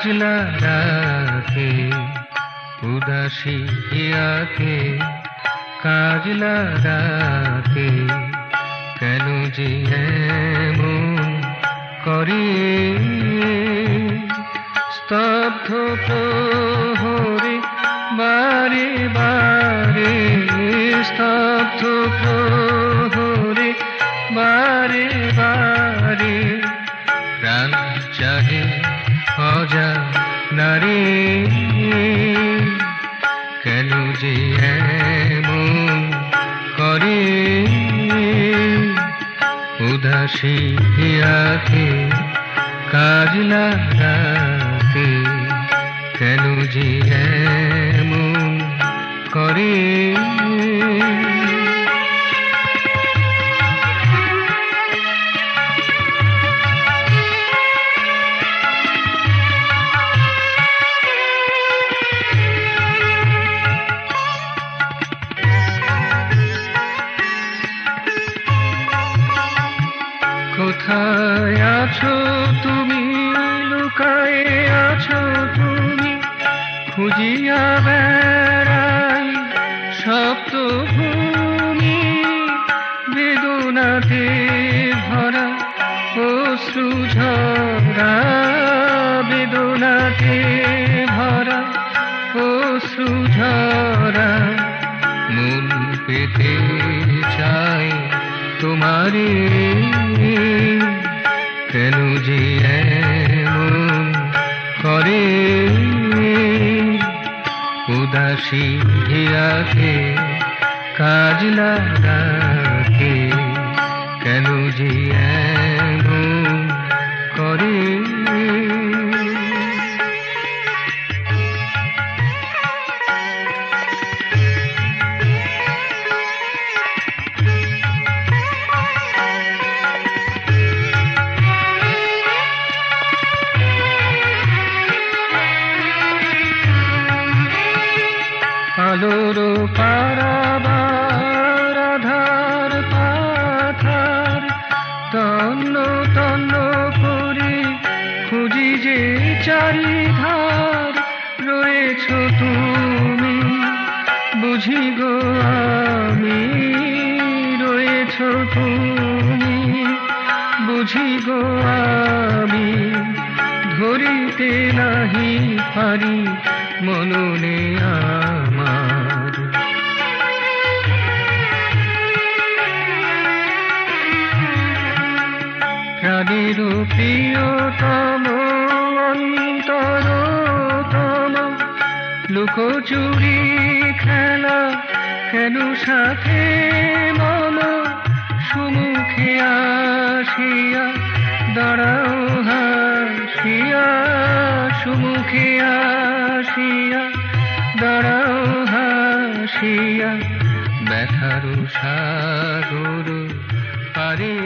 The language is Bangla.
কাজলা রাতে উদাসী হিয়াকে কাজলা রাতে কেন যে এমন করে স্তব্ধ প্রহরে বারে বারে স্তব্ধ প্রহরে বারে বারে প্রাণ চাহে অজা নারী কেন যে এমন করে উদাসী হিয়াকে কাজলা রাতে কেন যে এমন করে কোথায় আছো তুমি লুকায়ে আছো তুমি খুঁজিয়া বেড়াই সপ্তভূমি বেদনাতে ভরা অশ্রু ঝরা বেদনাতে ভরা অশ্রু ঝরা মন পেতে চাই তোমারে কেন যে এমন করে উদাসী হিয়াকে কাজলা রাতে কেন যে এমন করে আলোর পারাবার আধার পাথার তন্ন তন্ন করে খুঁজি যে চারিধার রয়েছ তুমি বুঝি গো আমি রয়েছ তুমি বুঝি গো আমি ধরিতে নাহি পারি মননে আমার প্রাণের প্রিয়তম অন্তরতম লুকোচুরি খেলা কেন সাথে মম সুমুখে আসিয়া দাঁড়াও হাসিয়া সুমুখে আসিয়া দাঁড়াও হাসিয়া ব্যথার সাগর পারে